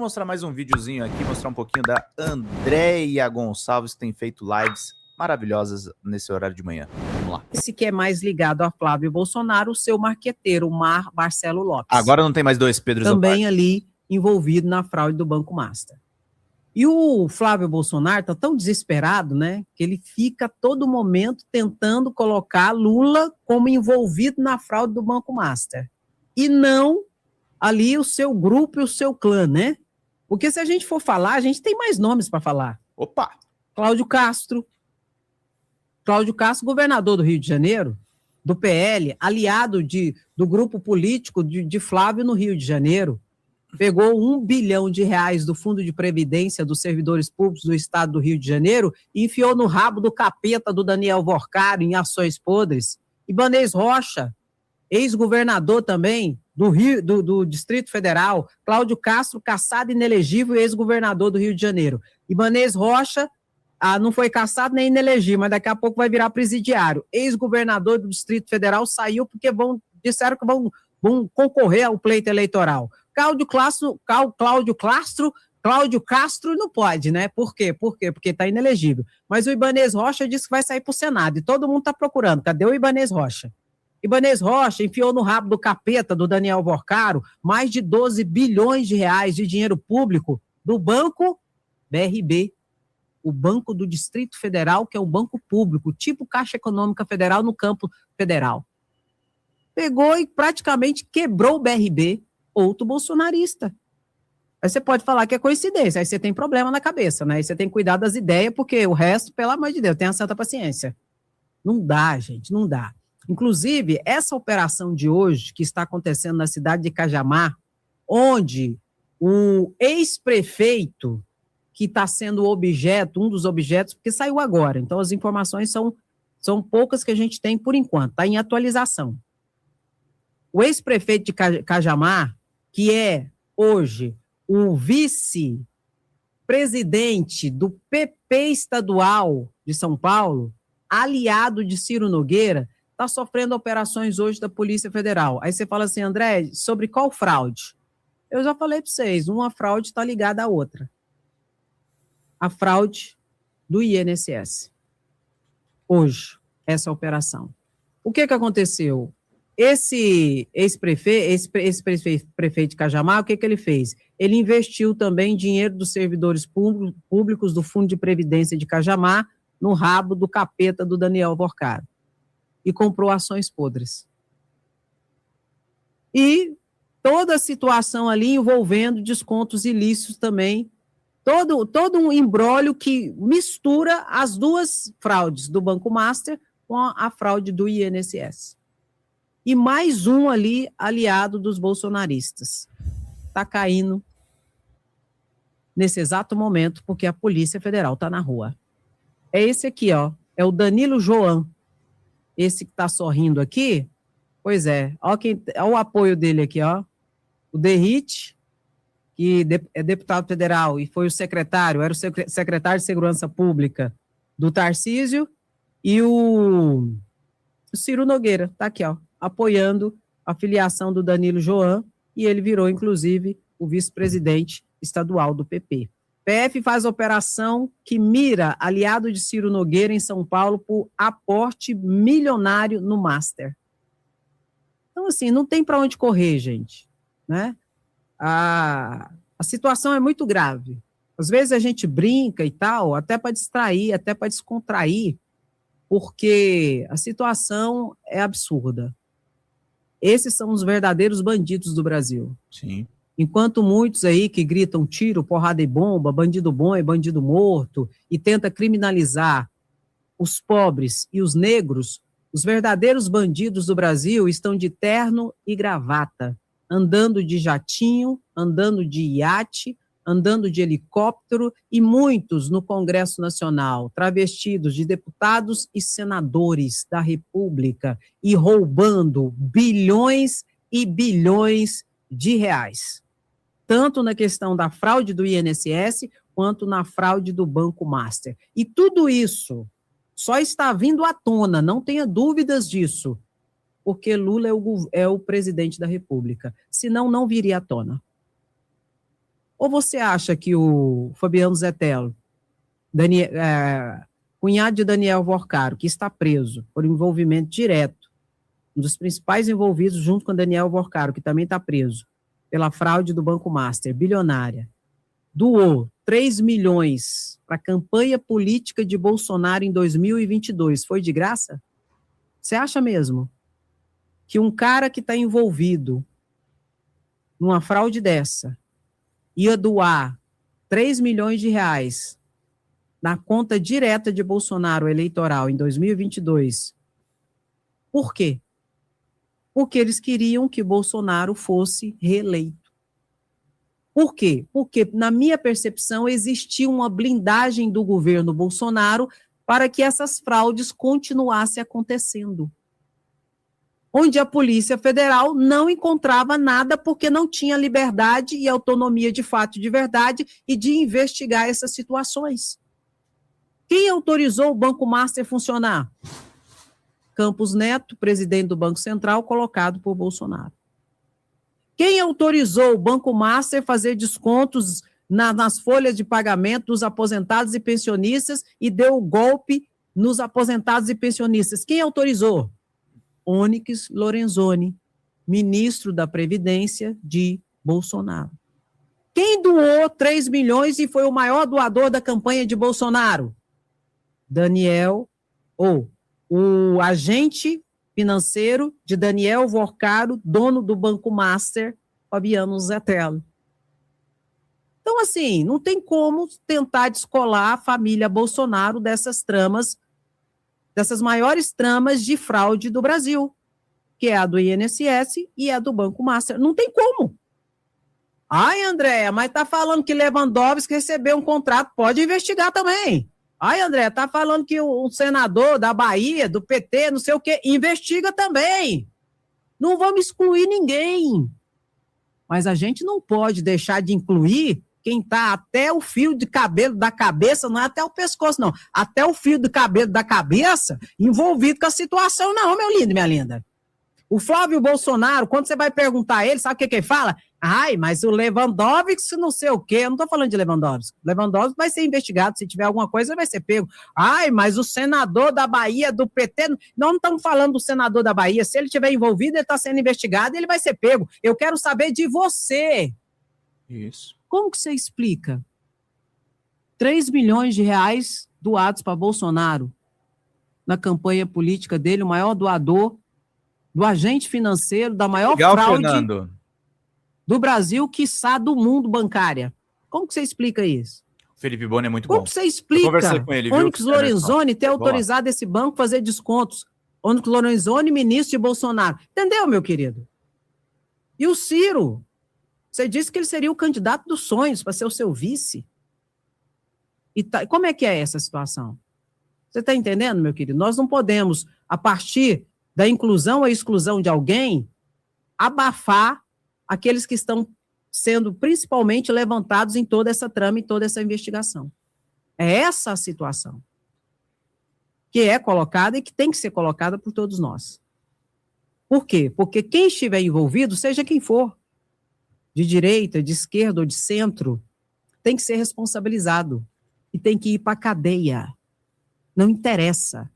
mostrar mais um videozinho aqui, mostrar um pouquinho da Andréia Gonçalves, que tem feito lives maravilhosas nesse horário de manhã. Vamos lá. Esse que é mais ligado a Flávio Bolsonaro, o seu marqueteiro, Marcelo Lopes. Agora não tem mais dois Pedros também ali envolvido na fraude do Banco Master. E o Flávio Bolsonaro está tão desesperado, né, que ele fica a todo momento tentando colocar Lula como envolvido na fraude do Banco Master. E não ali o seu grupo e o seu clã, né? Porque se a gente for falar, a gente tem mais nomes para falar. Opa! Cláudio Castro, governador do Rio de Janeiro, do PL, aliado do grupo político de Flávio no Rio de Janeiro, pegou R$1 bilhão do Fundo de Previdência dos Servidores Públicos do Estado do Rio de Janeiro e enfiou no rabo do capeta do Daniel Vorcaro em ações podres. Ibanez Rocha, ex-governador também do Distrito Federal, Cláudio Castro, cassado inelegível e ex-governador do Rio de Janeiro. Ibanez Rocha, não foi cassado nem inelegível, mas daqui a pouco vai virar presidiário. Ex-governador do Distrito Federal saiu porque disseram que vão concorrer ao pleito eleitoral. Cláudio Castro não pode, né? Por quê? Porque está inelegível. Mas o Ibanez Rocha disse que vai sair para o Senado e todo mundo está procurando. Cadê o Ibanez Rocha? Ibanez Rocha enfiou no rabo do capeta do Daniel Vorcaro mais de R$12 bilhões de dinheiro público do Banco BRB, o Banco do Distrito Federal, que é um banco público, tipo Caixa Econômica Federal no campo federal. Pegou e praticamente quebrou o BRB, outro bolsonarista. Aí você pode falar que é coincidência, aí você tem problema na cabeça, né? Aí você tem que cuidar das ideias, porque o resto, pelo amor de Deus, tenha santa paciência. Não dá, gente, não dá. Inclusive, essa operação de hoje, que está acontecendo na cidade de Cajamar, onde o ex-prefeito, que está sendo um dos objetos, porque saiu agora, então as informações são poucas que a gente tem por enquanto, está em atualização. O ex-prefeito de Cajamar, que é hoje o vice-presidente do PP estadual de São Paulo, aliado de Ciro Nogueira, está sofrendo operações hoje da Polícia Federal. Aí você fala assim, André, sobre qual fraude? Eu já falei para vocês, uma fraude está ligada à outra. A fraude do INSS. Hoje, essa operação. O que aconteceu? Esse ex-prefeito de Cajamar, o que ele fez? Ele investiu também dinheiro dos servidores públicos do Fundo de Previdência de Cajamar no rabo do capeta do Daniel Vorcaro. E comprou ações podres. E toda a situação ali envolvendo descontos ilícitos também, todo um imbróglio que mistura as duas fraudes do Banco Master com a fraude do INSS. E mais um ali, aliado dos bolsonaristas. Está caindo nesse exato momento, porque a Polícia Federal está na rua. É esse aqui, ó, é o Danilo Joan. Esse que está sorrindo aqui, pois é, olha o apoio dele aqui, ó. O Derrite, que é deputado federal e foi era o secretário de Segurança Pública do Tarcísio, e o Ciro Nogueira, tá aqui, ó, apoiando a filiação do Danilo Joan, e ele virou, inclusive, o vice-presidente estadual do PP. PF faz operação que mira aliado de Ciro Nogueira em São Paulo por aporte milionário no Master. Então, assim, não tem para onde correr, gente, né? A situação é muito grave. Às vezes a gente brinca e tal, até para distrair, até para descontrair, porque a situação é absurda. Esses são os verdadeiros bandidos do Brasil. Sim. Enquanto muitos aí que gritam tiro, porrada e bomba, bandido bom é bandido morto, e tenta criminalizar os pobres e os negros, os verdadeiros bandidos do Brasil estão de terno e gravata, andando de jatinho, andando de iate, andando de helicóptero, e muitos no Congresso Nacional, travestidos de deputados e senadores da República, e roubando bilhões e bilhões de reais. Tanto na questão da fraude do INSS, quanto na fraude do Banco Master. E tudo isso só está vindo à tona, não tenha dúvidas disso, porque Lula é o presidente da República, senão não viria à tona. Ou você acha que o Fabiano Zetelo, cunhado de Daniel Vorcaro, que está preso por envolvimento direto, um dos principais envolvidos junto com Daniel Vorcaro, que também está preso, pela fraude do Banco Master, bilionária, doou 3 milhões para a campanha política de Bolsonaro em 2022, foi de graça? Você acha mesmo que um cara que está envolvido numa fraude dessa ia doar 3 milhões de reais na conta direta de Bolsonaro eleitoral em 2022? Por quê? Porque eles queriam que Bolsonaro fosse reeleito. Por quê? Porque, na minha percepção, existia uma blindagem do governo Bolsonaro para que essas fraudes continuassem acontecendo. Onde a Polícia Federal não encontrava nada porque não tinha liberdade e autonomia de fato e de verdade e de investigar essas situações. Quem autorizou o Banco Master funcionar? Campos Neto, presidente do Banco Central, colocado por Bolsonaro. Quem autorizou o Banco Master fazer descontos nas folhas de pagamento dos aposentados e pensionistas e deu o golpe nos aposentados e pensionistas? Quem autorizou? Onyx Lorenzoni, ministro da Previdência de Bolsonaro. Quem doou 3 milhões e foi o maior doador da campanha de Bolsonaro? O agente financeiro de Daniel Vorcaro, dono do Banco Master, Fabiano Zetelo. Então, assim, não tem como tentar descolar a família Bolsonaro dessas tramas, dessas maiores tramas de fraude do Brasil, que é a do INSS e a do Banco Master. Não tem como. Ai, Andréa, mas tá falando que Lewandowski recebeu um contrato, pode investigar também. Ai, André, tá falando que o senador da Bahia, do PT, não sei o quê, investiga também. Não vamos excluir ninguém. Mas a gente não pode deixar de incluir quem está até o fio de cabelo da cabeça, não é até o pescoço, não. Até o fio de cabelo da cabeça envolvido com a situação, não, meu lindo, minha linda. O Flávio Bolsonaro, quando você vai perguntar a ele, sabe o que ele fala? Ai, mas o Lewandowski não sei o quê. Eu não estou falando de Lewandowski. Lewandowski vai ser investigado. Se tiver alguma coisa, vai ser pego. Ai, mas o senador da Bahia, do PT... Não estamos falando do senador da Bahia. Se ele estiver envolvido, ele está sendo investigado, ele vai ser pego. Eu quero saber de você. Isso. Como que você explica 3 milhões de reais doados para Bolsonaro na campanha política dele, o maior doador do agente financeiro, da maior fraude Fernando, do Brasil, quiçá do mundo bancária? Como que você explica isso? Felipe Boni é muito Como bom. que você explica Onyx Lorenzoni ter autorizado esse banco a fazer descontos? Onyx Lorenzoni, ministro de Bolsonaro. Entendeu, meu querido? E o Ciro? Você disse que ele seria o candidato dos sonhos para ser o seu vice. E como é que é essa situação? Você está entendendo, meu querido? Nós não podemos, a partir da inclusão ou exclusão de alguém, abafar aqueles que estão sendo principalmente levantados em toda essa trama e toda essa investigação. É essa a situação que é colocada e que tem que ser colocada por todos nós. Por quê? Porque quem estiver envolvido, seja quem for, de direita, de esquerda ou de centro, tem que ser responsabilizado e tem que ir para a cadeia. Não interessa.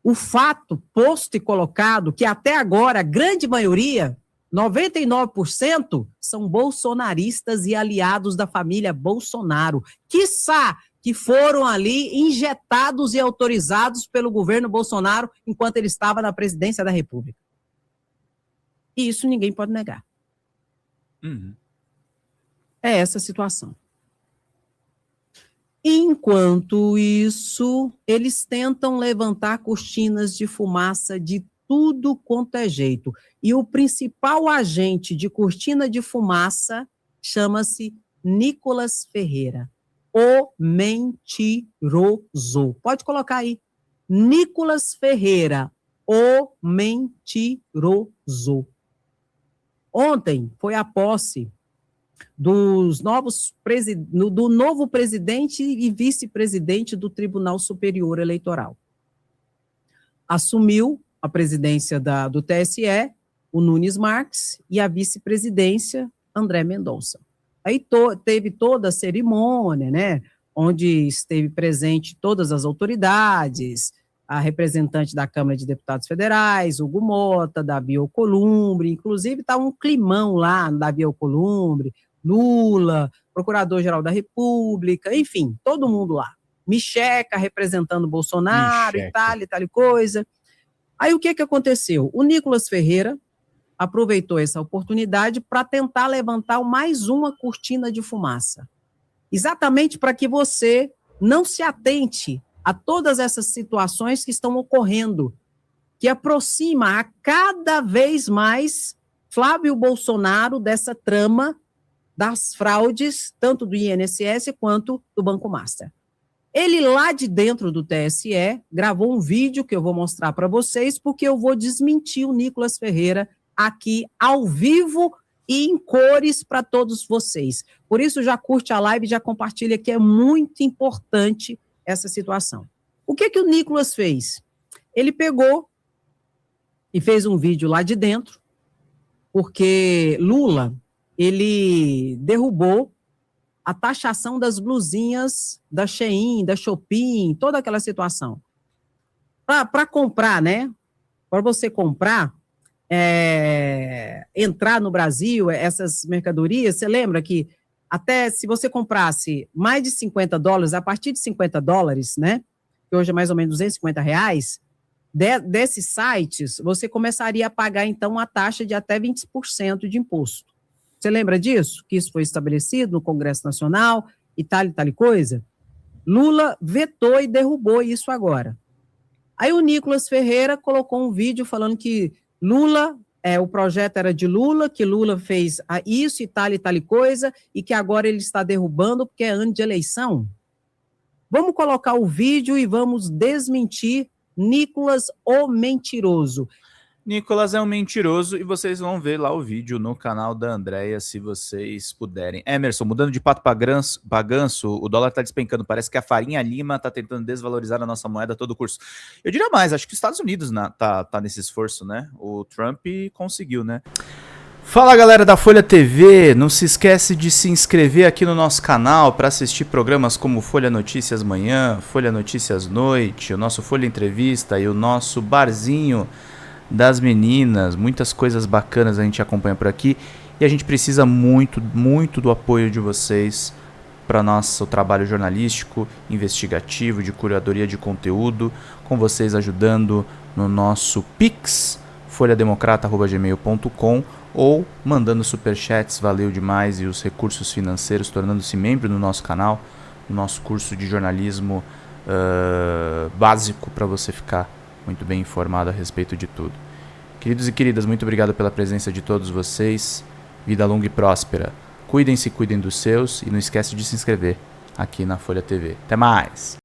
O fato posto e colocado, que até agora a grande maioria, 99%, são bolsonaristas e aliados da família Bolsonaro, quiçá que foram ali injetados e autorizados pelo governo Bolsonaro enquanto ele estava na presidência da República. E isso ninguém pode negar. Uhum. É essa a situação. Enquanto isso, eles tentam levantar cortinas de fumaça de tudo quanto é jeito. E o principal agente de cortina de fumaça chama-se Nicolas Ferreira, o mentiroso. Pode colocar aí. Nicolas Ferreira, o mentiroso. Ontem foi a posse do novo presidente e vice-presidente do Tribunal Superior Eleitoral. Assumiu a presidência do TSE, o Nunes Marques, e a vice-presidência, André Mendonça. Aí teve toda a cerimônia, né, onde esteve presente todas as autoridades, a representante da Câmara de Deputados Federais, Hugo Mota, Davi Alcolumbre, inclusive está um climão lá no Davi Alcolumbre, Lula, Procurador-Geral da República, enfim, todo mundo lá. Micheca representando Bolsonaro e tal e coisa. Aí o que aconteceu? O Nicolas Ferreira aproveitou essa oportunidade para tentar levantar mais uma cortina de fumaça. Exatamente para que você não se atente a todas essas situações que estão ocorrendo, que aproxima a cada vez mais Flávio Bolsonaro dessa trama das fraudes, tanto do INSS quanto do Banco Master. Ele lá de dentro do TSE gravou um vídeo que eu vou mostrar para vocês, porque eu vou desmentir o Nicolas Ferreira aqui ao vivo e em cores para todos vocês. Por isso já curte a live, já compartilha, que é muito importante essa situação. O que o Nicolas fez? Ele pegou e fez um vídeo lá de dentro, porque Lula, ele derrubou a taxação das blusinhas da Shein, da Shopee, toda aquela situação. Para comprar, né? Para você comprar, entrar no Brasil, essas mercadorias, você lembra que até se você comprasse mais de $50, a partir de $50, né, que hoje é mais ou menos R$250, desses sites, você começaria a pagar, então, a taxa de até 20% de imposto. Você lembra disso? Que isso foi estabelecido no Congresso Nacional e tal coisa? Lula vetou e derrubou isso agora. Aí o Nicolas Ferreira colocou um vídeo falando que Lula, o projeto era de Lula, que Lula fez isso e tal coisa, e que agora ele está derrubando porque é ano de eleição. Vamos colocar o vídeo e vamos desmentir Nicolas, o mentiroso. Nicolas é um mentiroso e vocês vão ver lá o vídeo no canal da Andréia, se vocês puderem. Emerson, mudando de pato para ganso, o dólar tá despencando, parece que a Farinha Lima tá tentando desvalorizar a nossa moeda a todo curso. Eu diria mais, acho que os Estados Unidos tá nesse esforço, né? O Trump conseguiu, né? Fala galera da Folha TV, não se esquece de se inscrever aqui no nosso canal para assistir programas como Folha Notícias Manhã, Folha Notícias Noite, o nosso Folha Entrevista e o nosso Barzinho das Meninas. Muitas coisas bacanas a gente acompanha por aqui e a gente precisa muito, muito do apoio de vocês para nosso trabalho jornalístico, investigativo, de curadoria de conteúdo, com vocês ajudando no nosso Pix, folhademocrata@gmail.com, ou mandando superchats, valeu demais, e os recursos financeiros, tornando-se membro do nosso canal, no nosso curso de jornalismo básico, para você ficar muito bem informado a respeito de tudo. Queridos e queridas, muito obrigado pela presença de todos vocês. Vida longa e próspera. Cuidem-se, cuidem dos seus, e não esquece de se inscrever aqui na Folha TV. Até mais!